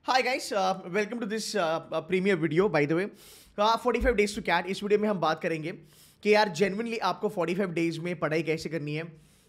Hi guys, welcome to this premier video by the way. 45 days to CAT. इस वीडियो में हम बात करेंगे कि यार जेन्युइनली आपको 45 डेज में पढ़ाई कैसे करनी है,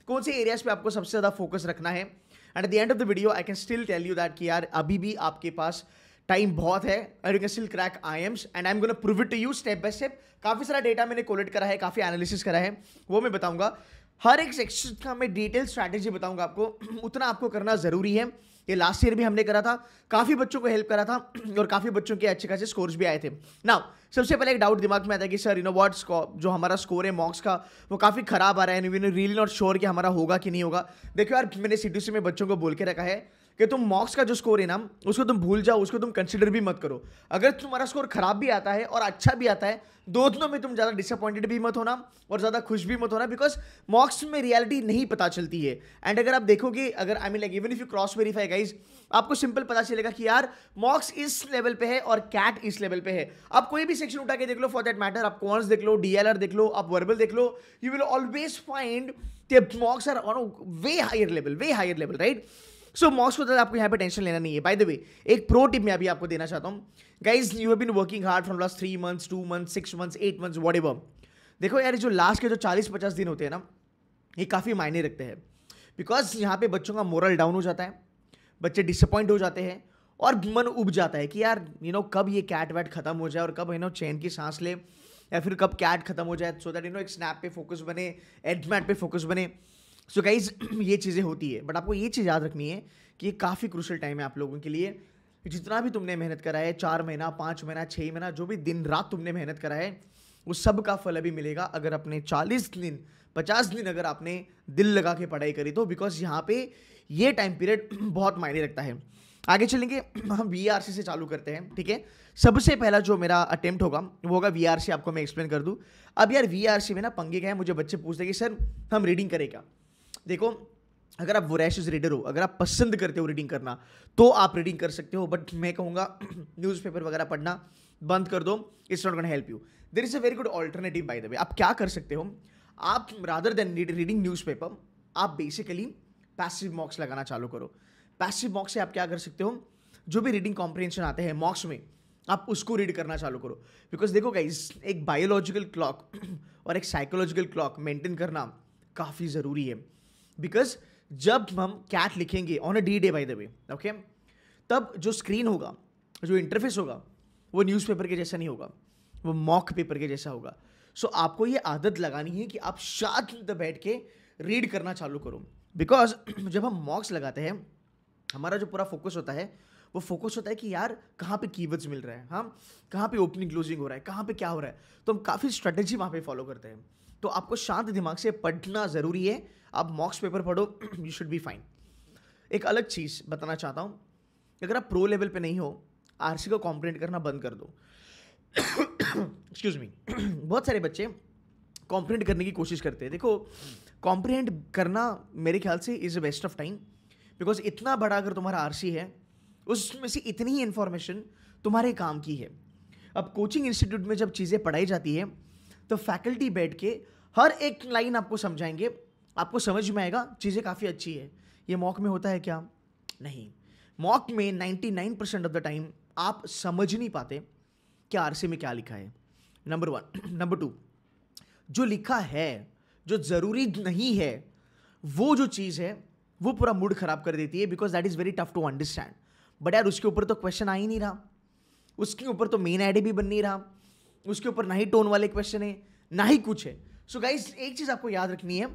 कौन से एरियाज पे आपको सबसे ज़्यादा फोकस रखना है। And at the end of the video I can still tell you that कि यार अभी भी आपके पास टाइम बहुत है and you can still crack IIMs and I am gonna prove it to you step by step. काफ़ी सारा डेटा मैंने कोलेक्ट करा है, काफ़ी एनालिसिस करा है, वो मैं बताऊंगा। हर एक सेक्शन का मैं डिटेल स्ट्रैटेजी बताऊंगा आपको। उतना आपको करना ज़रूरी है। ये लास्ट ईयर भी हमने करा था, काफ़ी बच्चों को हेल्प करा था और काफ़ी बच्चों के अच्छे खासे स्कोर्स भी आए थे। नाउ सबसे पहले एक डाउट दिमाग में आता है कि सर व्हाट जो हमारा स्कोर है मॉक्स का वो काफ़ी खराब आ रहा है, रियली नॉट श्योर कि हमारा होगा कि नहीं होगा। देखो यार, मैंने सीटीसी में बच्चों को बोल के रखा है कि तुम मॉक्स का जो स्कोर है ना उसको तुम भूल जाओ, उसको तुम कंसिडर भी मत करो। अगर तुम्हारा स्कोर खराब भी आता है और अच्छा भी आता है, दोनों में तुम ज़्यादा डिसअपॉइंटेड भी मत होना और ज़्यादा खुश भी मत होना, बिकॉज मॉक्स में रियलिटी नहीं पता चलती है। एंड अगर आप देखोगे, अगर I mean like even if you cross verify guys, आपको सिंपल पता चलेगा कि यार मॉक्स इस लेवल पे है और कैट इस लेवल पे है। आप कोई भी सेक्शन उठा के देख लो, फॉर दैट मैटर आप कॉन्स देख लो, डीएलआर देख लो, आप वर्बल देख लो, you will always find mocks are on way higher level, right. So mocks को आपको यहाँ पे टेंशन लेना नहीं है। बाय द वे, एक प्रो टिप मैं अभी आपको देना चाहता हूँ guys. You have been working hard from last 3 months 2 months 6 months 8 months whatever. देखो यार, जो लास्ट के जो 40-50 दिन होते हैं ना, ये काफ़ी मायने रखते हैं, बिकॉज यहाँ पे बच्चों का मोरल डाउन हो जाता है, बच्चे डिसअपॉइंट हो जाते हैं और मन उब जाता है कि यार कब ये कैट वैट खत्म हो जाए और कब चैन की सांस ले, या फिर कब कैट खत्म हो जाए, सो दैट एक स्नैप पे फोकस बने, एडमैट पे फोकस बने। सो गाइज ये चीज़ें होती है, बट आपको ये चीज़ याद रखनी है कि ये काफ़ी क्रूशल टाइम है आप लोगों के लिए। जितना भी तुमने मेहनत करा है, 4 महीना 5 महीना 6 महीना, जो भी दिन रात तुमने मेहनत करा है, उस सब का फल अभी मिलेगा अगर अपने 40 दिन 50 दिन अगर आपने दिल लगा के पढ़ाई करी तो। बिकॉज यहाँ पे ये टाइम पीरियड बहुत मायने रखता है। आगे चलेंगे, हम वीआरसी से चालू करते हैं, ठीक है। सबसे पहला जो मेरा अटेम्प्ट होगा वो होगा वीआरसी। आपको मैं एक्सप्लेन कर दूं। अब यार वीआरसी में ना पंगे क्या है, मुझे बच्चे पूछते हैं कि सर हम रीडिंग करें क्या। देखो, अगर आप वोरेशियस रीडर हो, अगर आप पसंद करते हो रीडिंग करना, तो आप रीडिंग कर सकते हो, बट मैं कहूँगा न्यूज़पेपर वगैरह पढ़ना बंद कर दो। It's not gonna help you. There is a very good alternative by the way. आप क्या कर सकते हो, आप रादर देन रीडिंग न्यूज़पेपर, आप बेसिकली पैसिव मॉक्स लगाना चालू करो। पैसिव मॉक्स से आप क्या कर सकते हो, जो भी रीडिंग कॉम्प्रिहेंशन आते हैं मॉक्स में, आप उसको रीड करना चालू करो। बिकॉज देखो गाइज, एक बायोलॉजिकल क्लॉक और एक साइकोलॉजिकल क्लॉक मेंटेन करना काफ़ी ज़रूरी है। बिकॉज जब हम कैट लिखेंगे on a D day bye the way, okay, तब जो स्क्रीन होगा, जो इंटरफेस होगा, वो न्यूज़पेपर के जैसा नहीं होगा, वो मॉक पेपर के जैसा होगा। सो आपको ये आदत लगानी है कि आप शांत बैठ के रीड करना चालू करो। बिकॉज जब हम मॉक्स लगाते हैं, हमारा जो पूरा फोकस होता है वो फोकस होता है कि यार कहाँ पे कीवर्ड्स मिल रहा है, हम कहाँ पे ओपनिंग क्लोजिंग हो रहा है, कहाँ पे क्या हो रहा है, तो हम काफ़ी स्ट्रेटेजी वहाँ पे फॉलो करते हैं। तो आपको शांत दिमाग से पढ़ना ज़रूरी है। आप मॉक्स पेपर पढ़ो, यू शुड बी फाइन। एक अलग चीज़ बताना चाहता हूँ, अगर आप प्रो लेवल पे नहीं हो, आरसी को कॉम्प्रिहेंड करना बंद कर दो। Excuse me. बहुत सारे बच्चे कॉम्प्रिहेंड करने की कोशिश करते हैं। देखो, कॉम्प्रिहेंड करना मेरे ख्याल से is the best of time, because इतना बड़ा अगर तुम्हारा आरसी है, उसमें से इतनी ही इंफॉर्मेशन तुम्हारे काम की है। अब कोचिंग इंस्टीट्यूट में जब चीज़ें पढ़ाई जाती है तो फैकल्टी बैठ के हर एक लाइन आपको समझाएंगे, आपको समझ में आएगा, चीज़ें काफ़ी अच्छी है। ये मॉक में होता है क्या? नहीं। मॉक में 99% ऑफ द टाइम आप समझ नहीं पाते कि आरसी में क्या लिखा है, नंबर 1। नंबर 2, जो लिखा है, जो ज़रूरी नहीं है, वो जो चीज़ है वो पूरा मूड खराब कर देती है, because that is very tough to understand. But यार उसके ऊपर तो क्वेश्चन आ ही नहीं रहा, उसके ऊपर तो मेन आईडी भी बन नहीं रहा, उसके ऊपर ना ही टोन वाले क्वेश्चन है, ना ही कुछ है। सो गाइस, एक चीज़ आपको याद रखनी है,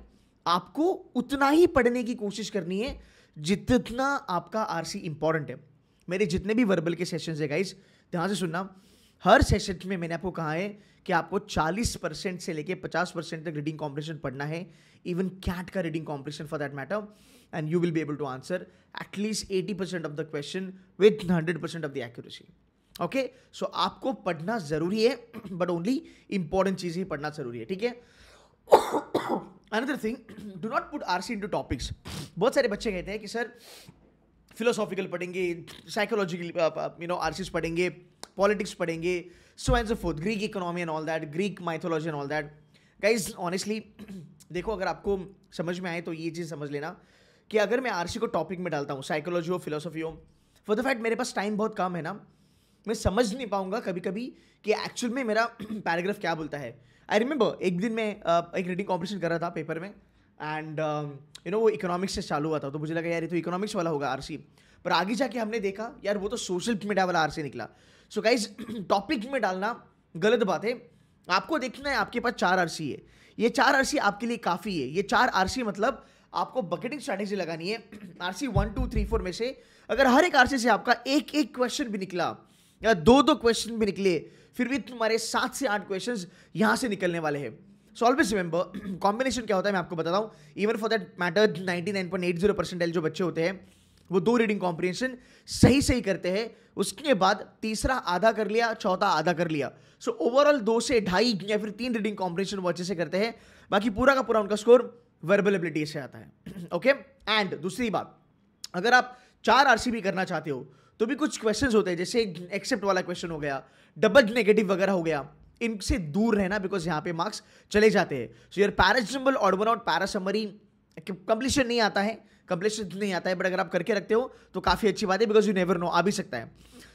आपको उतना ही पढ़ने की कोशिश करनी है जितना आपका आरसी इंपॉर्टेंट है। मेरे जितने भी वर्बल के सेशंस है गाइस, ध्यान से सुनना, हर सेशन में मैंने आपको कहा है कि आपको 40% से लेके 50% तक रीडिंग कॉम्प्रिहेंशन पढ़ना है, इवन कैट का reading comprehension for that matter, and you will be able to answer at least 80% of the question with 100% of the accuracy. Okay, so आपको पढ़ना जरूरी है, बट ओनली इंपॉर्टेंट चीज़ ही पढ़ना जरूरी है, ठीक है। Another thing, do not put RC into topics. बहुत सारे बच्चे कहते हैं कि सर फिलोसॉफिकल पढ़ेंगे, साइकोलॉजिकल आरसीज पढ़ेंगे, पॉलिटिक्स पढ़ेंगे, so and so fourth, Greek economy and all that, Greek mythology and all that. Guys honestly देखो, अगर आपको समझ में आए तो ये चीज़ समझ लेना कि अगर मैं आरसी को टॉपिक में डालता हूँ, साइकोलॉजी हो, फिलोसफी हो, फॉर द फैक्ट मेरे पास टाइम बहुत कम है ना, मैं समझ नहीं पाऊंगा कभी कभी कि एक्चुअल में मेरा पैराग्राफ क्या बोलता है। आई रिमेंबर एक दिन मैं एक रीडिंग कॉम्पिटिशन कर रहा था पेपर में, एंड वो इकोनॉमिक्स से चालू हुआ था, तो मुझे लगा यार ये तो इकोनॉमिक्स वाला होगा आरसी, पर आगे जाके हमने देखा यार वो तो सोशल मीडिया वाला आरसी निकला। सो गाइज टॉपिक में डालना गलत बात है, आपको देखना है आपके पास 4 आरसी है, ये 4 आरसी आपके लिए काफ़ी है। ये 4 आरसी मतलब आपको बकेटिंग स्ट्रैटेजी लगानी है। आरसी 1 2 3 4 में से अगर हर एक आरसी से आपका एक एक क्वेश्चन भी निकला या 2 क्वेश्चन भी निकले, फिर भी तुम्हारे 7 से 8 क्वेश्चंस यहां से निकलने वाले हैं। सो ऑलवेज रिमेंबर कॉम्बिनेशन क्या होता है मैं आपको बताता हूं। Even for that matter 99.80 percentile जो बच्चे होते हैं वो 2 रीडिंग कॉम्प्रिहेंशन सही करते हैं, उसके बाद तीसरा आधा कर लिया, चौथा आधा कर लिया। सो ओवरऑल 2 से 2.5 या फिर 3 रीडिंग कॉम्प्रिहेंशन वो अच्छे से करते हैं, बाकी पूरा का पूरा उनका स्कोर वर्बल एबिलिटी से आता है। ओके एंड दूसरी बात, अगर आप 4 आरसी भी करना चाहते हो तो भी कुछ क्वेश्चंस होते हैं, जैसे एक्सेप्ट वाला क्वेश्चन हो गया, डबल नेगेटिव वगैरह हो गया, इनसे दूर रहना बिकॉज यहां पे मार्क्स चले जाते हैं। सो यार parajumble, odd one out, para summary completion नहीं आता है, बट अगर आप करके रखते हो तो काफी अच्छी बात है, बिकॉज यू नेवर नो, आ भी सकता है।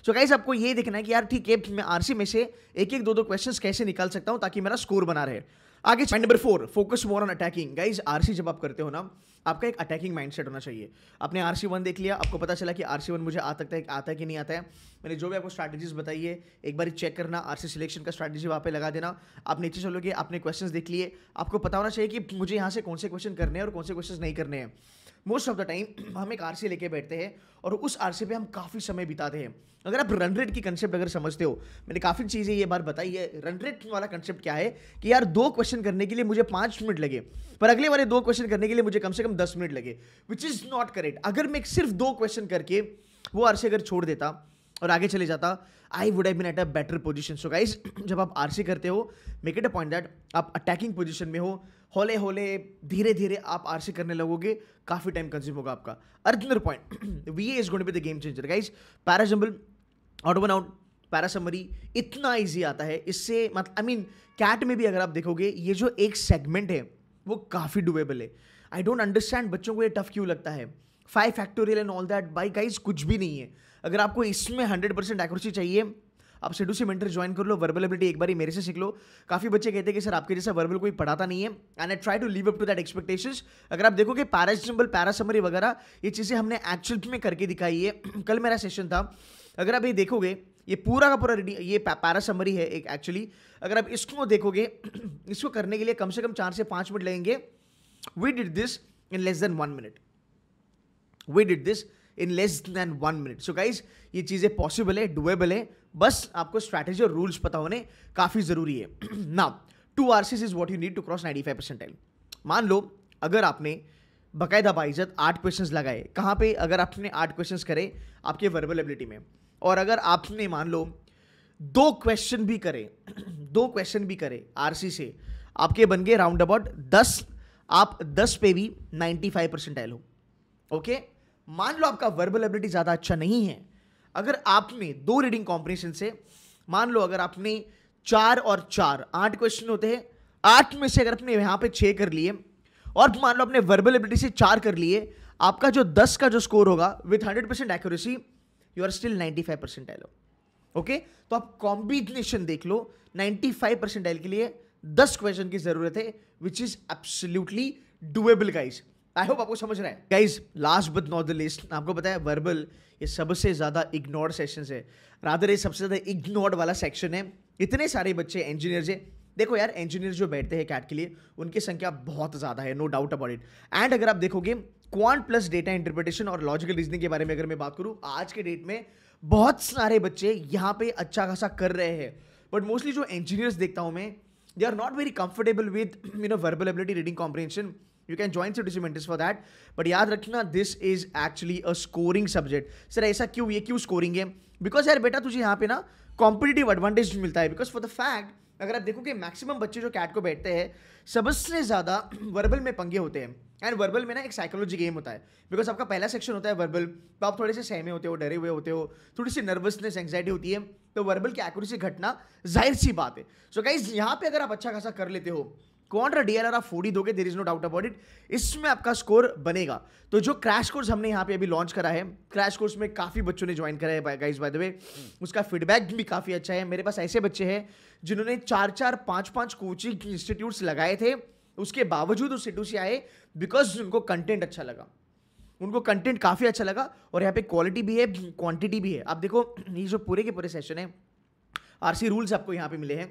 सो गाइस आपको ये देखना है कि यार ठीक है मैं आरसी में से एक 2 क्वेश्चंस कैसे निकाल सकता हूं ताकि मेरा स्कोर बना रहे। आगे point number 4, focus more on attacking. Guys RC जब आप करते हो ना, आपका एक अटैकिंग माइंडसेट होना चाहिए। आपने आरसी 1 देख लिया, आपको पता चला कि आरसी 1 मुझे आता है कि नहीं आता है, मैंने जो भी आपको स्ट्रैटेजीज बताई है एक बार चेक करना, आरसी सिलेक्शन का स्ट्रैटेजी वहाँ पे लगा देना। आप नीचे चलोगे, आपने क्वेश्चंस देख लिए, आपको पता होना चाहिए कि मुझे यहाँ से कौन से क्वेश्चन करने हैं और कौन से क्वेश्चन नहीं करने हैं। मोस्ट ऑफ द टाइम हम एक आरसी लेके बैठते हैं और उस आरसी पे हम काफ़ी समय बिताते हैं। अगर आप रन रेट की कंसेप्ट अगर समझते हो, मैंने काफ़ी चीज़ें ये बार बताई है, रन रेट वाला कंसेप्ट क्या है कि यार 2 क्वेश्चन करने के लिए मुझे 5 मिनट लगे, पर अगले वाले 2 क्वेश्चन करने के लिए मुझे कम से कम 10 मिनट लगे, विच इज़ नॉट करेक्ट। अगर मैं सिर्फ 2 क्वेश्चन करके वो आरसी अगर छोड़ देता और आगे चले जाता, I would have been at a better position. So guys जब आप आरसी करते हो, make it a point that आप अटैकिंग पोजीशन में हो, हौले हौले धीरे धीरे आप आरसी करने लगोगे, काफी टाइम कंज्यूम होगा आपका। अर्थ point, VA is going to be the game changer guys. Parajumble, odd one out, para summary इतना इजी आता है, इससे मतलब आई मीन कैट में भी अगर आप देखोगे ये जो एक सेगमेंट है वो काफी डुएबल है। आई डोंट अंडरस्टैंड बच्चों को ये टफ क्यों लगता है। 5 factorial and all that, bye guys कुछ भी नहीं है। अगर आपको इसमें 100% एक्यूरेसी चाहिए, आप शेडू से मेंटर ज्वाइन कर लो, वर्बल एबिलिटी एक बार मेरे से सीख लो। काफी बच्चे कहते हैं कि सर आपके जैसा वर्बल कोई पढ़ाता नहीं है, and I try to live up to that expectations. अगर आप देखोगे पैरासिंबल, पैरा समरी वगैरह ये चीजें हमने एक्चुअल में करके दिखाई है। कल मेरा सेशन था, अगर आप ये देखोगे ये पूरा का पूरा ये पैरा समरी है एक एक्चुअली, अगर आप इसको देखोगे इसको करने के लिए कम से कम 4 से 5 मिनट लगेंगे। We did this in less than 1 minute, we did this in less than 1 minute. So guys ये चीजें पॉसिबल है, डुएबल है, बस आपको स्ट्रैटेजी और रूल्स पता होने काफी जरूरी है। Now 2 RCs is what you need to cross 95 percentile. मान लो अगर आपने बकायदा बाइज्जत 8 क्वेश्चंस लगाए, कहां पे, अगर आपने 8 क्वेश्चंस करे आपके वर्बल एबिलिटी में, और अगर आपने मान लो 2 क्वेश्चन भी करे 2 क्वेश्चन भी करे आरसी से, आपके बन गए राउंड अबाउट 10, आप 10 पे भी 95 परसेंटाइल हो। ओके, मान लो आपका वर्बल एबिलिटी ज्यादा अच्छा नहीं है, अगर आपने 2 रीडिंग कॉम्प्रिहेंशन से, मान लो अगर आपने 4 और 4 8 क्वेश्चन होते हैं, 8 में से अगर आपने यहां पे 6 कर लिए और मान लो आपने वर्बल एबिलिटी से 4 कर लिए, आपका जो 10 का जो स्कोर होगा with 100% accuracy, you are still 95 percentile. Okay, तो आप कॉम्बिनेशन देख लो, 95 परसेंटाइल के लिए 10 क्वेश्चन की जरूरत है, which is absolutely doable guys. I hope आपको समझ रहा है guys. Last but not the list, आपको पता है वर्बल ये सबसे ज्यादा इग्नोर्ड सेक्शन है, रादर ये सबसे ज्यादा इग्नोर्ड वाला सेक्शन है। इतने सारे बच्चे इंजीनियर है, देखो यार इंजीनियर जो बैठते हैं कैट के लिए उनकी संख्या बहुत ज्यादा है, no doubt about it. And अगर आप देखोगे क्वांट प्लस डेटा इंटरप्रिटेशन और लॉजिकल रीजनिंग के बारे में अगर मैं बात करूं, आज के डेट में बहुत सारे बच्चे यहां पे अच्छा खासा कर रहे हैं, बट मोस्टली जो इंजीनियर्स देखता हूं मैं, they are not very comfortable with verbal ability, reading comprehension. You can join CDC mentors for that, but याद रखना this is actually a scoring subject। Sir ऐसा क्यों, ये क्यों स्कोरिंग है? बिकॉज यार बेटा तुझे यहाँ पे ना कॉम्पिटिटिव एडवांटेज मिलता है, बिकॉज फॉर द फैक्ट अगर आप देखोगे मैक्सिमम बच्चे जो कैट को बैठते हैं सबसे ज्यादा वर्बल में पंगे होते हैं। एंड वर्बल में ना एक साइकोलॉजी गेम होता है, बिकॉज आपका पहला सेक्शन होता है वर्बल, तो आप थोड़े से सहमे होते हो, डरे हुए होते हो, थोड़ी सी नर्वसनेस एंग्जाइटी होती है, तो वर्बल की एक्यूरेसी घटना जाहिर सी बात है। सो गाइज यहाँ पे अगर आप अच्छा खासा कर लेते हो, क्वांट डीएलआर आप 40 दोगे, there is no doubt about it, इसमें आपका स्कोर बनेगा। तो जो क्रैश कोर्स हमने यहाँ पे अभी लॉन्च करा है, क्रैश कोर्स में काफी बच्चों ने ज्वाइन करा है गाइस, बाय द वे उसका फीडबैक भी काफी अच्छा है। मेरे पास ऐसे बच्चे हैं जिन्होंने 4-4, 5-5 कोचिंग इंस्टीट्यूट्स लगाए थे, उसके बावजूद उस सिटू से आए बिकॉज उनको कंटेंट अच्छा लगा, उनको कंटेंट काफी अच्छा लगा। और यहाँ पे क्वालिटी भी है, क्वांटिटी भी है। आप देखो ये जो पूरे के पूरे सेशन है, आरसी रूल्स आपको यहाँ पे मिले हैं,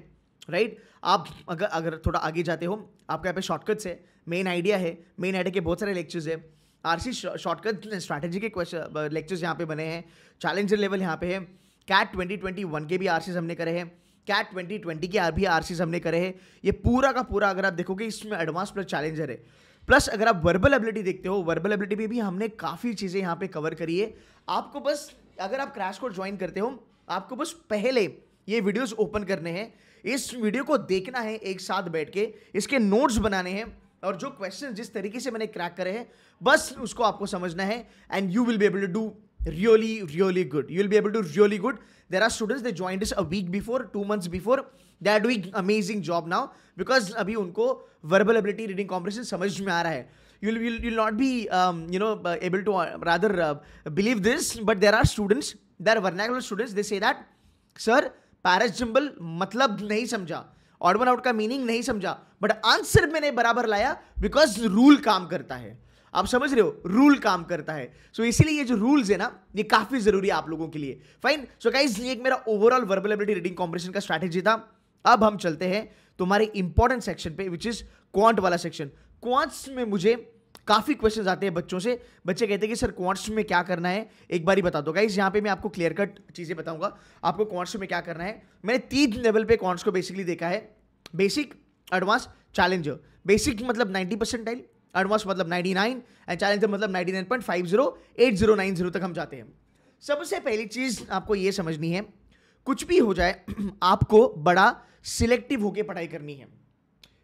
राइट। आप अगर थोड़ा आगे जाते हो, आपका यहाँ पे शॉर्टकट्स है, मेन आइडिया है, मेन आइडिया के बहुत सारे लेक्चर्स है, आरसी शॉर्टकट स्ट्रैटेजी के क्वेश्चन लेक्चर्स यहाँ पे बने हैं, चैलेंजर लेवल यहाँ पे है, कैट 2021 के भी आरसीज हमने करे हैं, कैट 2020 के भी आरसीज हमने करे हैं। ये पूरा का पूरा अगर आप देखोगे इसमें एडवांस प्लस चैलेंजर है। प्लस अगर आप वर्बल एबिलिटी देखते हो, वर्बल एबिलिटी पे भी हमने काफ़ी चीज़ें यहाँ पे कवर करी है। आपको बस अगर आप क्रैश कोर्स ज्वाइन करते हो, आपको बस पहले ये वीडियोस ओपन करने हैं, इस वीडियो को देखना है एक साथ बैठ के, इसके नोट्स बनाने हैं, और जो क्वेश्चन जिस तरीके से मैंने क्रैक करे हैं बस उसको आपको समझना है, and you will be able to do really good. You will be able to really good. There are students, they joined us a week before, 2 months before. They are doing amazing job now because अभी उनको verbal ability, reading comprehension समझ में आ रहा है. You'll not be able to rather believe this, but there are students, there are vernacular students, they say that sir Paris jumble मतलब नहीं समझा, odd one out का मीनिंग नहीं समझा, बट आंसर मैंने बराबर लाया बिकॉज रूल काम करता है। आप समझ रहे हो, रूल काम करता है। सो इसीलिए ये जो रूल्स है ना, ये काफी जरूरी है आप लोगों के लिए। फाइन। सो गाइस, ये एक मेरा overall verbal ability reading comprehension का स्ट्रैटेजी था। अब हम चलते हैं तुम्हारे इंपॉर्टेंट सेक्शन पे, विच इज क्वांट वाला सेक्शन। क्वांट्स में मुझे काफी क्वेश्चंस आते हैं बच्चों से। बच्चे कहते हैं कि सर क्वांट्स में क्या करना है, एक बार ही बता दो। गाइस यहाँ पे मैं आपको क्लियर कट चीजें बताऊंगा, आपको क्वांट्स में क्या करना है। मैंने 3 लेवल पे क्वांट्स को बेसिकली देखा है, बेसिक, एडवांस, चैलेंजर। बेसिक मतलब 90 परसेंटाइल, एडवांस मतलब 99, एंड चैलेंजर मतलब 99.50, 8090 तक हम जाते हैं। सबसे पहली चीज आपको यह समझनी है, कुछ भी हो जाए आपको बड़ा सिलेक्टिव होकर पढ़ाई करनी है।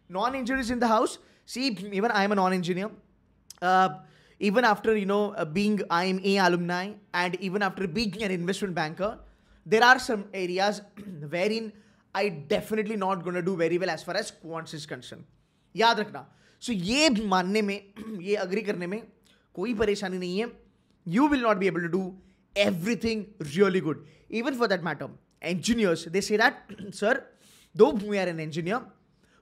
Non engineers in the house, see even I am a non engineer, even after being IMA alumni, and even after being an investment banker, there are some areas wherein I definitely not going to do very well as far as quants is concerned. याद रखना। So ये मानने में, ये agree करने में कोई परेशानी नहीं है। You will not be able to do everything really good. Even for that matter, engineers, they say that sir, though we are an engineer,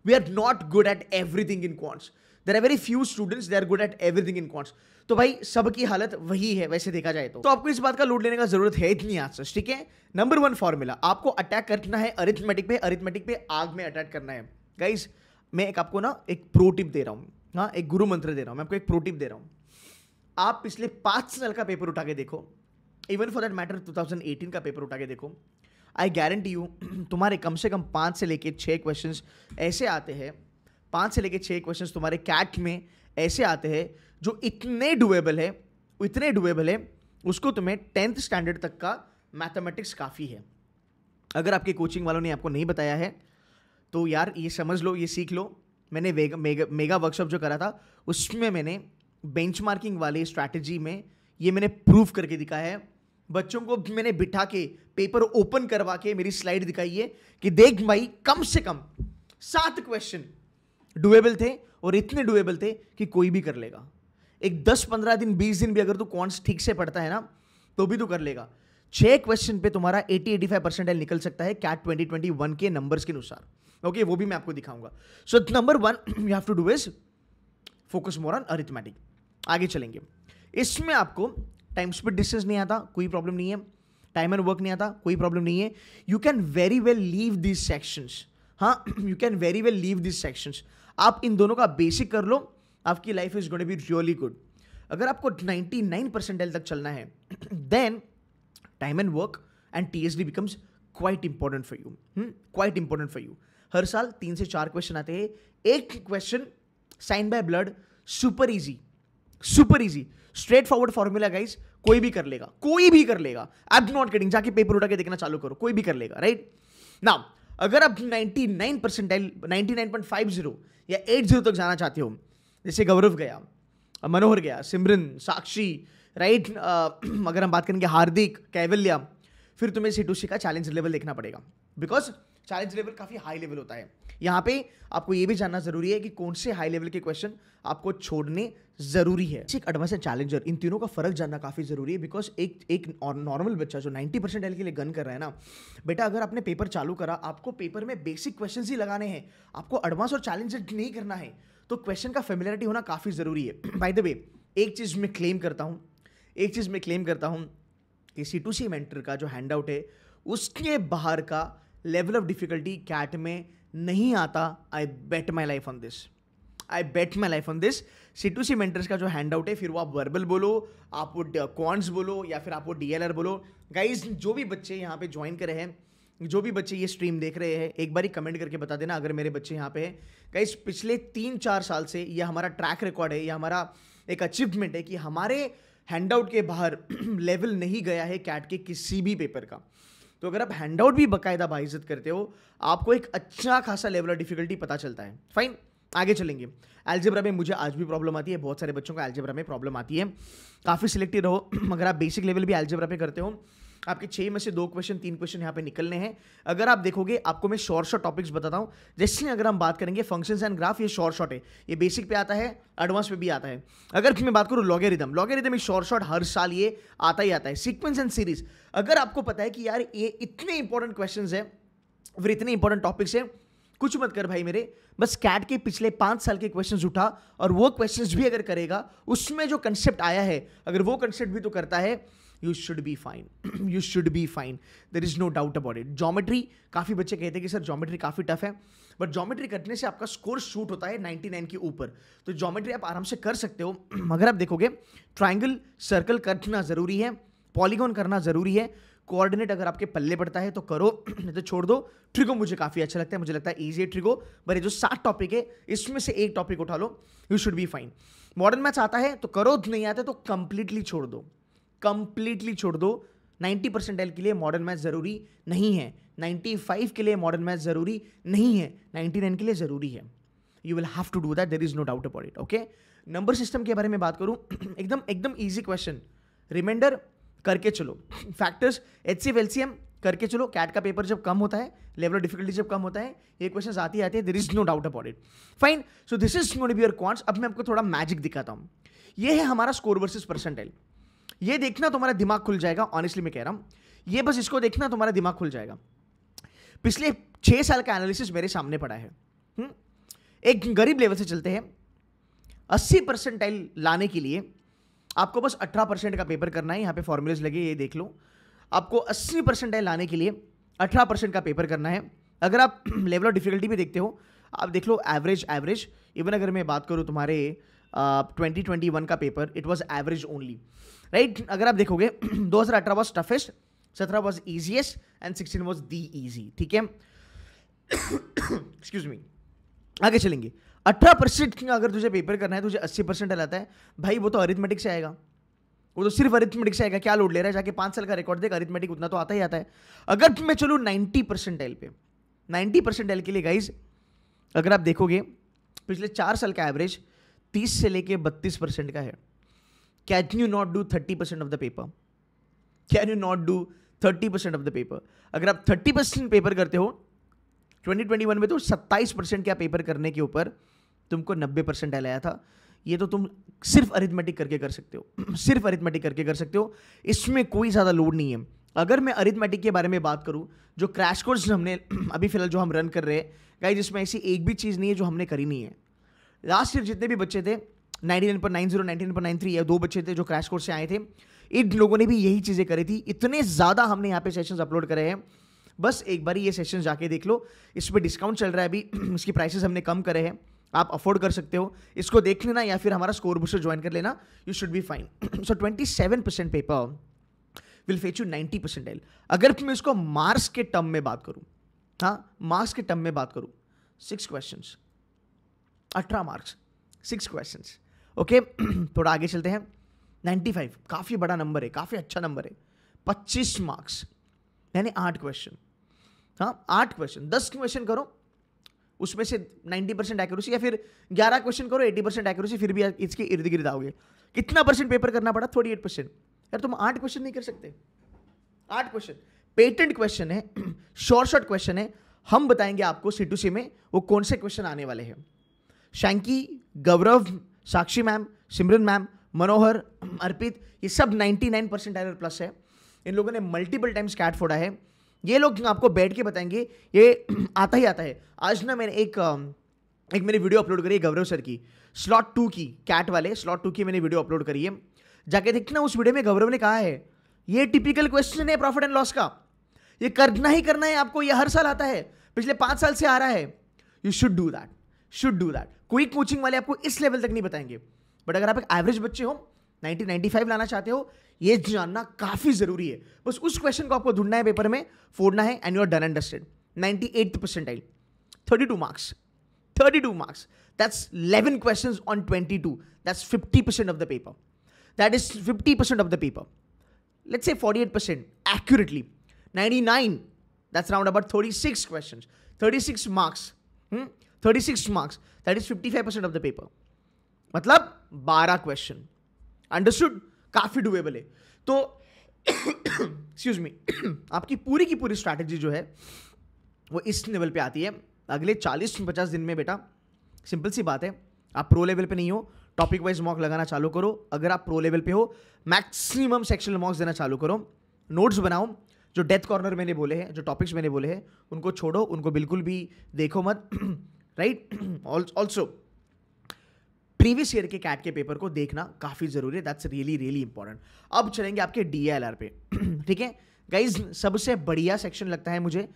we are not good at everything in quants. There are very few students, they are good at everything in quants. तो भाई सबकी हालत वही है वैसे देखा जाए तो आपको इस बात का लोड लेने का जरूरत है इतनी आज, ठीक है। नंबर 1 फॉर्मूला, आपको अटैक करना है अरिथमेटिक पे, अरिथमेटिक पे आग में अटैक करना है। गाइस मैं एक आपको ना एक प्रो टिप दे रहा हूँ, हाँ एक गुरु मंत्र दे रहा हूँ, मैं आपको एक प्रो टिप दे रहा हूँ। आप पिछले 5 साल का पेपर उठा के देखो, इवन फॉर दैट मैटर 2018 का पेपर उठा के देखो, आई गारंटी यू तुम्हारे कम से कम 5 से लेके 6 क्वेश्चन ऐसे आते हैं, 5 से लेके 6 क्वेश्चंस तुम्हारे कैट में ऐसे आते हैं जो इतने डुएबल है, उसको तुम्हें 10th स्टैंडर्ड तक का मैथमेटिक्स काफ़ी है। अगर आपके कोचिंग वालों ने आपको नहीं बताया है तो यार ये समझ लो, ये सीख लो। मैंने मेगा वर्कशॉप जो करा था उसमें मैंने बेंचमार्किंग वाले स्ट्रैटेजी में ये मैंने प्रूफ करके दिखाया है। बच्चों को मैंने बिठा के पेपर ओपन करवा के मेरी स्लाइड दिखाई है कि देख भाई कम से कम 7 क्वेश्चन डुएबल थे, और इतने डुएबल थे कि कोई भी कर लेगा। एक 10-15 दिन 20 दिन भी अगर तू क्वांट्स ठीक से पढ़ता है ना तो भी तू कर लेगा। 6 क्वेश्चन पे तुम्हारा 80-85% निकल सकता है कैट 2021 के नंबर्स के अनुसार। ओके, वो भी मैं आपको दिखाऊंगा। So number 1 you have to do is focus more on arithmetic. आगे चलेंगे। इसमें आपको टाइम स्पीड डिस्टेंस नहीं आता, कोई प्रॉब्लम नहीं है। टाइम एंड वर्क नहीं आता, कोई प्रॉब्लम नहीं है। You can very well leave this sections, हाँ you can very well leave this sections. आप इन दोनों का बेसिक कर लो, आपकी life is going to be really good. अगर आपको 99 परसेंटाइल तक चलना है then time and work and TSD becomes quite important for you, quite important for you. हर साल 3 से 4 क्वेश्चन आते हैं। एक question sign by blood, super easy, super easy, straight forward formula guys, कोई भी कर लेगा, कोई भी कर लेगा। आई एम नॉट किडिंग, जाके पेपर उठा के देखना चालू करो, कोई भी कर लेगा, राइट। नाउ अगर आप 99 परसेंटाइल 99.50 या 80 तक जाना चाहते हो, जैसे गौरव गया, मनोहर गया, सिमरन, साक्षी, राइट, अगर हम बात करेंगे हार्दिक, कैवल्या, फिर तुम्हें C2C का चैलेंज लेवल देखना पड़ेगा। बिकॉज चैलेंज लेवल काफी हाई लेवल होता है। यहाँ पे आपको ये भी जानना जरूरी है कि कौन से हाई लेवल के क्वेश्चन आपको छोड़ने जरूरी है। एडवांस एंड चैलेंजर, इन तीनों का फर्क जानना काफी जरूरी है, बिकॉज एक नॉर्मल बच्चा जो 90% एल के लिए गन कर रहा है ना बेटा, अगर आपने पेपर चालू करा, आपको पेपर में बेसिक क्वेश्चन ही लगाने हैं, आपको एडवांस और चैलेंजर नहीं करना है, तो क्वेश्चन का फेमिलियरिटी होना काफी जरूरी है। बाय द वे, एक चीज मैं क्लेम करता हूं कि C2C मेंटर का जो हैंड आउट है उसके बाहर का लेवल ऑफ डिफिकल्टी कैट में नहीं आता। I bet my life on this. C2C mentors का जो हैंड आउट है, फिर वो आप वर्बल बोलो, आप वो क्वांट्स बोलो, या फिर आप वो DLR बोलो, गाइज जो भी बच्चे यहाँ पे ज्वाइन करे हैं, जो भी बच्चे ये स्ट्रीम देख रहे हैं, एक बार ही कमेंट करके बता देना अगर मेरे बच्चे यहाँ पे हैं। गाइज पिछले 3-4 साल से ये हमारा ट्रैक रिकॉर्ड है, ये हमारा एक अचीवमेंट है कि हमारे हैंडआउट के बाहर लेवल नहीं गया है कैट के किसी भी पेपर का। तो अगर आप हैंडआउट भी बाकायदा बाइज्जत करते हो, आपको एक अच्छा खासा लेवल ऑफ डिफिकल्टी पता चलता है। फाइन, आगे चलेंगे। अलजेब्रा में मुझे आज भी प्रॉब्लम आती है, बहुत सारे बच्चों को अलजेब्रा में प्रॉब्लम आती है। काफ़ी सिलेक्टिव रहो। अगर आप बेसिक लेवल भी अलजेब्रा पे करते हो, आपके 6 में से 2 क्वेश्चन 3 क्वेश्चन यहाँ पे निकलने हैं। अगर आप देखोगे, आपको मैं शॉर्ट टॉपिक्स बताता हूँ। जैसे अगर हम बात करेंगे फंक्शंस एंड ग्राफ, ये शॉर्ट है, ये बेसिक पे आता है, एडवांस पे भी आता है। अगर मैं बात करूँ लॉगरिदम इस शॉर्ट हर साल ये आता ही आता है। सीक्वेंस एंड सीरीज, अगर आपको पता है कि यार ये इतने इंपॉर्टेंट क्वेश्चन है, फिर इतने इंपॉर्टेंट टॉपिक्स है, कुछ मत कर भाई मेरे, बस कैट के पिछले 5 साल के क्वेश्चंस उठा और वो क्वेश्चंस भी अगर करेगा, उसमें जो कंसेप्ट आया है, अगर वो कंसेप्ट भी तो करता है, you should be fine, there is no doubt about it. Geometry, काफी बच्चे कहते हैं कि सर ज्योमेट्री काफी टफ है, बट ज्योमेट्री करने से आपका स्कोर शूट होता है 99 के ऊपर, तो ज्योमेट्री आप आराम से कर सकते हो। अगर आप देखोगे, ट्राइंगल सर्कल करना जरूरी है, पॉलीगॉन करना जरूरी है, कोऑर्डिनेट अगर आपके पल्ले पड़ता है तो करो, नहीं तो छोड़ दो। ट्रिगो मुझे काफी अच्छा लगता है, मुझे लगता है इजी है ट्रिगो, पर ये जो 7 टॉपिक है इसमें से एक टॉपिक उठा लो, you should be fine. Modern maths आता है तो करो, नहीं आता तो कंप्लीटली छोड़ दो। 90% एल के लिए मॉडर्न मैथ्स जरूरी नहीं है, 95 के लिए मॉडर्न मैथ्स जरूरी नहीं है, 99 के लिए जरूरी है। You will have to do that, there is no doubt about it. Okay, number system के बारे में बात करूं, एकदम इजी क्वेश्चन, रिमाइंडर करके चलो, फैक्टर्स, HCF LCM करके चलो। कैट का पेपर जब कम होता है, लेवल ऑफ डिफिकल्टी जब कम होता है, ये क्वेश्चंस आते हैं, there is no doubt about it. Fine, so this is going to be your quants. अब मैं आपको थोड़ा मैजिक दिखाता हूं। ये है हमारा स्कोर वर्सेस परसेंटाइल। ये देखना तुम्हारा दिमाग खुल जाएगा, ऑनेस्टली मैं कह रहा हूं, ये बस इसको देखना तुम्हारा दिमाग खुल जाएगा। पिछले 6 साल का एनालिसिस मेरे सामने पड़ा है। एक गरीब लेवल से चलते हैं, 80% लाने के लिए आपको बस 18% का पेपर करना है। यहाँ पे फॉर्मूलेज लगे, ये देख लो। आपको 80% लाने के लिए 18% का पेपर करना है। अगर आप लेवल ऑफ डिफिकल्टी भी देखते हो, आप देख लो एवरेज। इवन अगर मैं बात करूँ तुम्हारे 2021 का paper, it was average only, right. अगर आप देखोगे 2018 was toughest, 17 was easiest and 16 was the easy, ठीक है। एक्सक्यूज मी, आगे चलेंगे। 18% अगर तुझे पेपर करना है, तुझे 80% लाता है भाई, वो तो अरिथमेटिक से आएगा, वो तो सिर्फ अरिथमेटिक से आएगा। क्या लोड ले रहा है, जाके 5 साल का रिकॉर्ड देख, अरिथमेटिक उतना तो आता ही आता है। अगर मैं चलूँ 90% पे, 90% के लिए गाइज अगर आप देखोगे, पिछले 4 साल का एवरेज 30 से लेके 32% का है। Can you not do 30% of the paper? Can you not do 30% of the paper? अगर आप 30% पेपर करते हो 2021 में, तो 27% क्या पेपर करने के ऊपर तुमको 90% आया था। ये तो तुम सिर्फ अरिथमेटिक करके कर सकते हो, सिर्फ अरिथमेटिक करके कर सकते हो, इसमें कोई ज़्यादा लोड नहीं है। अगर मैं अरिथमेटिक के बारे में बात करूं, जो क्रैश कोर्स हमने अभी फिलहाल जो हम रन कर रहे हैं गाइस, जिसमें ऐसी एक भी चीज़ नहीं है जो हमने करी नहीं है। लास्ट ईयर जितने भी बच्चे थे 99.90, 99.93 या 2 बच्चे थे जो क्रैश कोर्स से आए थे, इन लोगों ने भी यही चीज़ें करी थी। इतने ज़्यादा हमने यहाँ पे सेशंस अपलोड करे हैं, बस एक बार ये सेशन जाके देख लो। इस पर डिस्काउंट चल रहा है अभी, इसकी प्राइसेस हमने कम करे हैं, आप अफोर्ड कर सकते हो, इसको देख लेना या फिर हमारा स्कोर बूस्टर ज्वाइन कर लेना, you should be fine. So 27% paper will fetch you 90%। अगर मैं इसको मार्क्स के टर्म में बात करूं, हाँ मार्क्स के टर्म में बात करूं, 6 क्वेश्चंस, 18 मार्क्स, 6 क्वेश्चंस। ओके, थोड़ा आगे चलते हैं। 95 काफी बड़ा नंबर है, काफी अच्छा नंबर है। 25 मार्क्स यानी 8 क्वेश्चन, हाँ 8 क्वेश्चन, 10 क्वेश्चन करो, उसमें से 90% एक्यूरेसी, या फिर 11 क्वेश्चन करो 80% एक्यूरेसी, फिर भी इसके इर्द गिर्द आओगे। कितना परसेंट पेपर करना पड़ा? 38%। यार तुम 8 क्वेश्चन नहीं कर सकते? 8 क्वेश्चन पेटेंट क्वेश्चन है, शॉर्ट क्वेश्चन है, हम बताएंगे आपको C2C में वो कौन से क्वेश्चन आने वाले हैं। शैंकी, गौरव, साक्षी मैम, सिमरन मैम, मनोहर, अर्पित, ये सब 99% एरर प्लस है। इन लोगों ने मल्टीपल टाइम्स कैट फोड़ा है। ये लोग आपको बैठ के बताएंगे, ये आता ही आता है। आज ना मैंने एक मैंने वीडियो अपलोड करी है गौरव सर की, स्लॉट 2 की, कैट वाले स्लॉट 2 की मैंने वीडियो अपलोड करी है, जाके देखना। उस वीडियो में गौरव ने कहा है ये टिपिकल क्वेश्चन है प्रॉफिट एंड लॉस का, ये करना ही करना है आपको, ये हर साल आता है, पिछले 5 साल से आ रहा है। You should do that. कोई कोचिंग वाले आपको इस लेवल तक नहीं बताएंगे, बट अगर आप एक एवरेज बच्चे हो, 90-95 लाना चाहते हो, ये जानना काफी जरूरी है। बस उस क्वेश्चन को आपको ढूंढना है, पेपर में फोड़ना है, and you are done and dusted. 98th percentile, 32 marks, 32 marks. That's 11 questions on 22. That's 50% of the paper. That is 50% of the paper. Let's say 48% accurately. 99, that's around about 36 questions. 36 marks. 36 marks. That is 55% of the paper. मतलब 12 question. Understood? काफी doable है। तो excuse me, आपकी पूरी की पूरी strategy जो है वो इस लेवल पे आती है अगले 40-50 दिन में। बेटा सिंपल सी बात है, आप प्रो लेवल पे नहीं हो, टॉपिक वाइज मॉक लगाना चालू करो। अगर आप प्रो लेवल पे हो, मैक्सिमम सेक्शनल मॉक्स देना चालू करो, नोट्स बनाओ। जो डेथ कॉर्नर मैंने बोले हैं, जो टॉपिक्स मैंने बोले हैं, उनको छोड़ो, उनको बिल्कुल भी देखो मत। राइट? ऑल्सो प्रीवियस ईयर के कैट के पेपर को देखना काफी जरूरी है। That's really really important. अब चलेंगे आपके DILR पे। ठीक है गाइज, सबसे बढ़िया सेक्शन लगता है मुझे,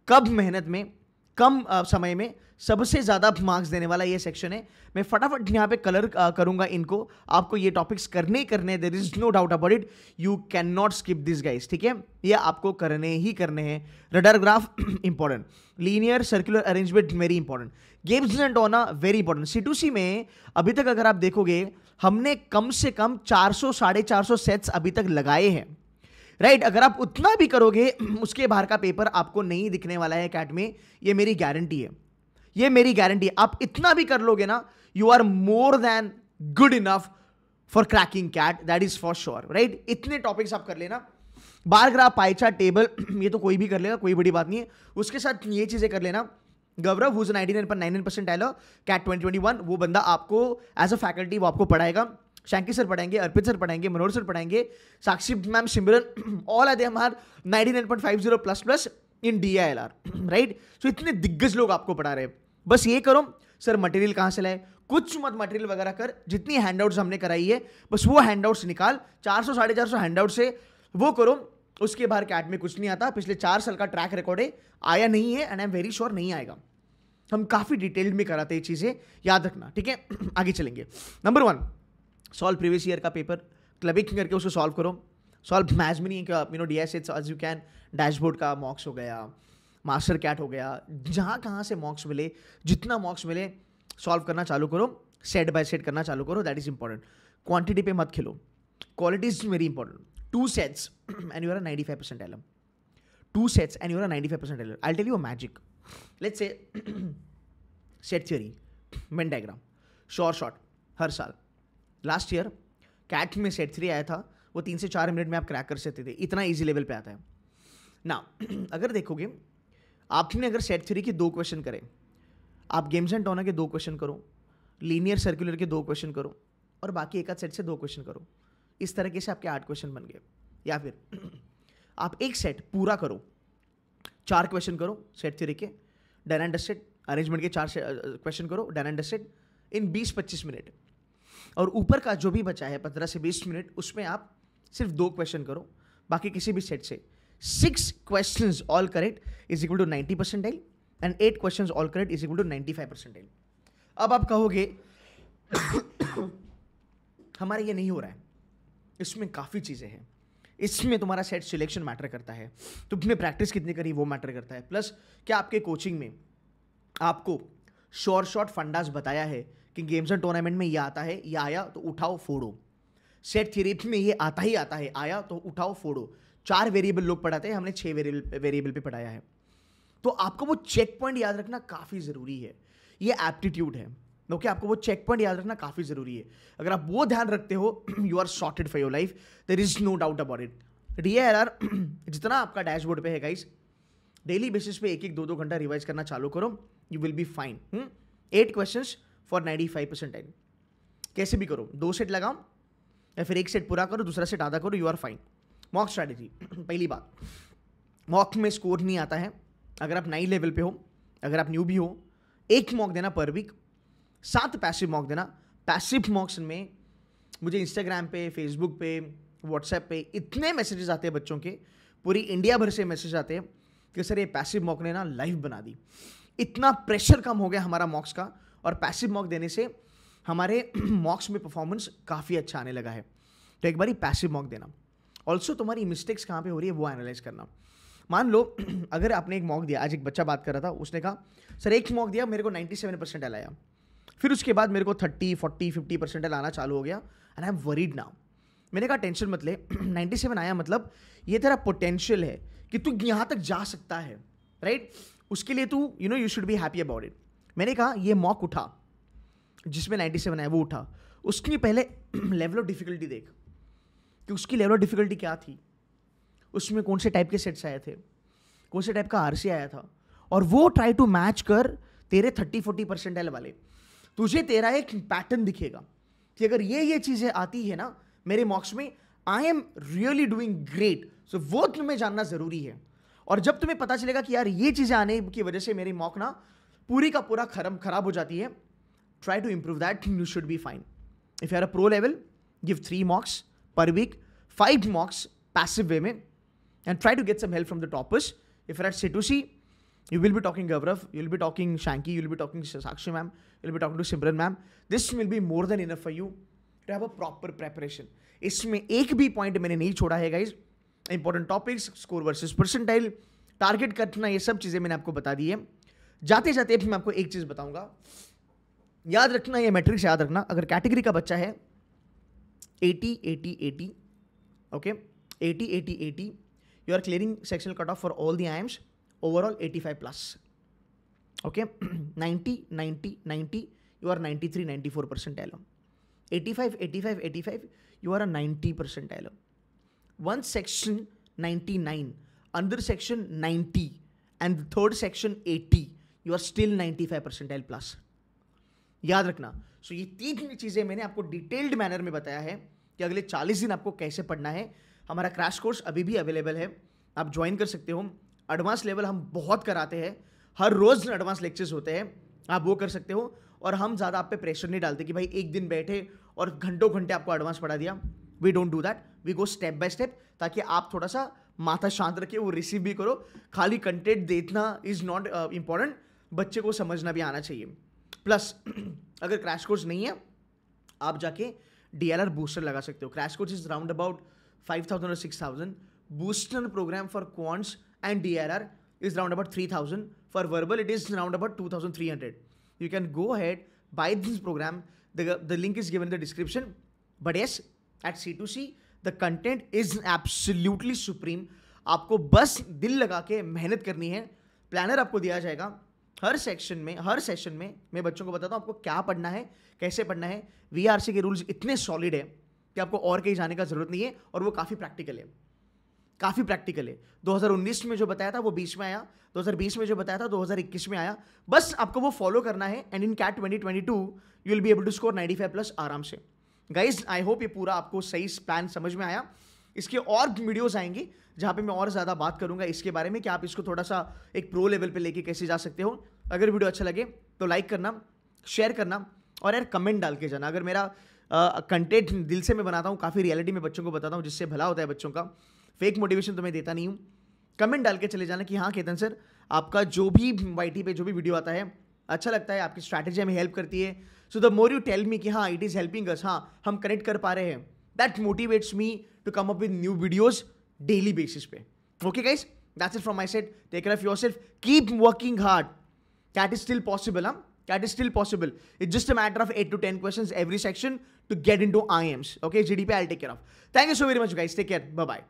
कब मेहनत में, कम समय में सबसे ज्यादा मार्क्स देने वाला ये सेक्शन है। मैं फटाफट यहाँ पे कलर करूंगा इनको, आपको ये टॉपिक्स करने there is no doubt about it, you can not skip this guys. ठीक है, ये आपको करने ही करने हैं। Radar graph important, linear circular arrangement very important, गिब्स एंड टोना वेरी इंपॉर्टेंट। C2C में अभी तक अगर आप देखोगे, हमने कम से कम 400-450 सेट्स अभी तक लगाए हैं। राइट? अगर आप उतना भी करोगे, उसके बाहर का पेपर आपको नहीं दिखने वाला है कैट में, ये मेरी गारंटी है, ये मेरी गारंटी है। आप इतना भी कर लोगे ना, you are more than good enough for cracking CAT, that is for sure. Right? इतने टॉपिक्स आप कर लेना, bar graph, pie chart, table, ये तो कोई भी कर लेगा, कोई बड़ी बात नहीं है। उसके साथ ये चीजें कर लेना। गौरव हुज 99.99% आएगा कैट 2021, वो बंदा आपको एज अ फैकल्टी वो आपको पढ़ाएगा। शैंकी सर पढ़ाएंगे, अर्पित सर पढ़ाएंगे, मनोहर सर पढ़ाएंगे, Sakshi ma'am, Simran, all are they are 99.50++ in DILR। Right? So इतने दिग्गज लोग आपको पढ़ा रहे हैं। बस ये करो, सर मटेरियल कहाँ से लाए, कुछ मत मटेरियल वगैरह कर, जितनी हैंडआउट्स हमने कराई है बस वो हैंडआउट्स निकाल, 400-450 हैंडआउट से वो करो। उसके बाहर कैट में कुछ नहीं आता। पिछले 4 साल का ट्रैक रिकॉर्ड है, आया नहीं है, and I am very sure नहीं आएगा। हम काफी डिटेल्ड में कराते हैं चीजें, याद रखना। ठीक है, आगे चलेंगे। नंबर 1, सॉल्व प्रीवियस ईयर का पेपर, क्लबिंग करके उसको सॉल्व करो। सॉल्व मैच में नहीं है, DS as you can, dashboard का मॉक्स हो गया, मास्टर कैट हो गया, जहाँ कहाँ से मॉक्स मिले, जितना मॉक्स मिले सॉल्व करना चालू करो, सेट बाय सेट करना चालू करो, दैट इज इंपॉर्टेंट। क्वांटिटी पे मत खेलो, quality is very important. 2 sets and you are a 95% LM. 2 sets and you are a 95% LM. I'll tell you a magic. Let's say set theory, Venn diagram, short, हर साल। Last year cat में set 3 आया था, वो 3 से 4 minute में आप crack कर सकते थे, इतना ईजी लेवल पे आता है ना। अगर देखोगे, आपने अगर सेट 3 के 2 क्वेश्चन करे, आप गेम्स एंड टोना के 2 क्वेश्चन करो, लीनियर सर्कुलर के 2 क्वेश्चन करो, और बाकी एक आध सेट से 2 क्वेश्चन करो, इस तरीके से आपके 8 क्वेश्चन बन गए। या फिर आप एक सेट पूरा करो, 4 क्वेश्चन करो सेट थ्योरी के, डन एंड डस्टेड। अरेंजमेंट के 4 क्वेश्चन करो, done and dusted, in 20-25 minute. और ऊपर का जो भी बचा है 15 से 20 मिनट, उसमें आप सिर्फ 2 क्वेश्चन करो, बाकी किसी भी सेट से 6 questions all correct is equal to 90% and 8 questions all correct is equal to 95%। अब आप कहोगे हमारा ये नहीं हो रहा है, इसमें काफ़ी चीज़ें हैं, इसमें तुम्हारा सेट सिलेक्शन मैटर करता है, तुमने प्रैक्टिस कितनी करी वो मैटर करता है, प्लस क्या आपके कोचिंग में आपको शॉर्ट फंडास बताया है कि गेम्स एंड टूर्नामेंट में ये आता है, ये आया तो उठाओ फोड़ो, सेट थ्योरी में ये आता ही आता है, आया तो उठाओ फोड़ो। 4 वेरिएबल लोग पढ़ाते हैं, हमने 6 वेरिएबल पे पढ़ाया है। तो आपको वो चेक पॉइंट याद रखना काफ़ी ज़रूरी है, ये एप्टीट्यूड है। ओके, आपको वो चेक पॉइंट याद रखना काफ़ी ज़रूरी है। अगर आप वो ध्यान रखते हो, you are sorted for your life, there is no doubt about it. DILR जितना आपका डैशबोर्ड पे है गाइस, डेली बेसिस पे 1-1, 2-2 घंटा रिवाइज करना चालू करो, you will be fine. 8 questions for 95% time. कैसे भी करो, 2 सेट लगाओ या फिर 1 सेट पूरा करो, दूसरा सेट आधा करो, you are fine. Mock strategy, पहली बात, मॉक में स्कोर नहीं आता है। अगर आप नई लेवल पे हो, अगर आप न्यू भी हो, 1 मॉक देना पर वीक, 7 पैसिव मॉक देना। पैसिव मॉक्स में मुझे इंस्टाग्राम पे, फेसबुक पे, व्हाट्सएप पे इतने मैसेजेस आते हैं बच्चों के, पूरी इंडिया भर से मैसेज आते हैं कि सर ये पैसिव मॉक ने ना लाइफ बना दी। इतना प्रेशर कम हो गया हमारा मॉक्स का, और पैसिव मॉक देने से हमारे मॉक्स में परफॉर्मेंस काफ़ी अच्छा आने लगा है। तो एक बार ही पैसिव मॉक देना। ऑल्सो तुम्हारी मिस्टेक्स कहाँ पे हो रही है वो एनालाइज करना। मान लो अगर आपने एक मॉक दिया, आज एक बच्चा बात कर रहा था, उसने कहा सर एक मॉक दिया मेरे को 97% आया, फिर उसके बाद मेरे को 30, 40, 50% आना चालू हो गया, and I am worried now. मैंने कहा टेंशन मत ले, 97 आया मतलब ये तेरा पोटेंशियल है कि तू यहाँ तक जा सकता है, राइट? उसके लिए तू you should be happy about it. मैंने कहा ये मॉक उठा जिसमें 97 आया, वो उठा, उसकी पहले लेवल ऑफ डिफिकल्टी देख कि उसकी लेवल ऑफ डिफिकल्टी क्या थी, उसमें कौन से टाइप के सेट्स आए थे, कौन से टाइप का आरसी आया था, और वो ट्राई टू मैच कर तेरे 30-40% वाले। तुझे तेरा एक पैटर्न दिखेगा कि अगर ये चीज़ें आती है ना मेरे मॉक्स में, I am really doing great. So वो तुम्हें जानना ज़रूरी है। और जब तुम्हें पता चलेगा कि यार ये चीज़ें आने की वजह से मेरी मॉक ना पूरी का पूरा खराब हो जाती है, try to improve that, you should be fine. If you are a pro level, give 3 mocks per week, 5 mocks passive way में, and try to get some help from the toppers. If you're at C2C, you will be talking Gaurav, you will be talking Shanky, you will be talking Sakshi ma'am, you will be talking to Simran ma'am. This will be more than enough for you to have a proper preparation. इसमें एक भी point मैंने नहीं छोड़ा है guys. Important topics, score versus percentile, target करना, ये सब चीज़ें मैंने आपको बता दी है। जाते जाते मैं आपको एक चीज़ बताऊंगा, याद रखना, ये मैट्रिक्स याद रखना। अगर कैटेगरी का बच्चा है 80-80-80, okay, 80-80-80, you are clearing sectional cut off for all the IIMs, overall 85+, okay. 90-90-90, you are 93-94 percentile. 85-85-85, you are a 90 percentile. One section 99, another section 90, and the third section 80, you are still 95 percentile plus. याद रखना। सो ये 3 चीज़ें मैंने आपको detailed manner में बताया है कि अगले 40 दिन आपको कैसे पढ़ना है। हमारा क्रैश कोर्स अभी भी अवेलेबल है, आप ज्वाइन कर सकते हो। एडवांस लेवल हम बहुत कराते हैं, हर रोज़ एडवांस लेक्चर्स होते हैं, आप वो कर सकते हो। और हम ज़्यादा आप पे प्रेशर नहीं डालते कि भाई एक दिन बैठे और घंटों घंटे आपको एडवांस पढ़ा दिया। We don't do that, we go step by step, ताकि आप थोड़ा सा माथा शांत रखे, वो रिसीव भी करो। खाली कंटेंट देखना इज़ नॉट इम्पॉर्टेंट, बच्चे को समझना भी आना चाहिए। प्लस अगर क्रैश कोर्स नहीं है, आप जाके DLR बूस्टर लगा सकते हो। Crash course is round about 5,000 और 6,000. Booster program for quants and DRR is round about 3,000. For verbal, it is round about 2,300. You can go ahead, buy this program. The link is given in the description. But yes, at C2C, the content is absolutely supreme. आपको बस दिल लगा के मेहनत करनी है। Planner आपको दिया जाएगा हर सेशन में मैं बच्चों को बताता हूँ आपको क्या पढ़ना है, कैसे पढ़ना है। VRC के रूल्स इतने सॉलिड है कि आपको और कहीं जाने का जरूरत नहीं है, और वो काफ़ी प्रैक्टिकल है। 2019 में जो बताया था वो 20 में आया, 2020 में जो बताया था 2021 में आया। बस आपको वो फॉलो करना है, and in CAT 2022 you will be able to score 95+ आराम से। गाइज, आई होप ये पूरा आपको सही प्लान समझ में आया। इसके और वीडियोस आएंगे जहाँ पे मैं और ज़्यादा बात करूँगा इसके बारे में कि आप इसको थोड़ा सा एक प्रो लेवल पे लेके कैसे जा सकते हो। अगर वीडियो अच्छा लगे तो लाइक करना, शेयर करना, और यार कमेंट डाल के जाना। अगर मेरा कंटेंट दिल से मैं बनाता हूँ, काफ़ी रियलिटी में बच्चों को बताता हूँ, जिससे भला होता है बच्चों का। फेक मोटिवेशन तो मैं देता नहीं हूँ। कमेंट डाल के चले जाना कि हाँ केतन सर, आपका जो भी YT पे जो भी वीडियो आता है अच्छा लगता है, आपकी स्ट्रैटेजी हमें हेल्प करती है। So the more you tell me कि हाँ इट इज़ हेल्पिंग अस, हाँ हम कनेक्ट कर पा रहे हैं, that motivates me to come up with new videos daily basis पे। Okay guys, that's it from my side. Take care of yourself, keep working hard. That is still possible, huh? That is still possible. It's just a matter of 8 to 10 questions every section to get into IMs. Okay, GDP I'll take care of. Thank you so very much, guys. Take care. Bye-bye.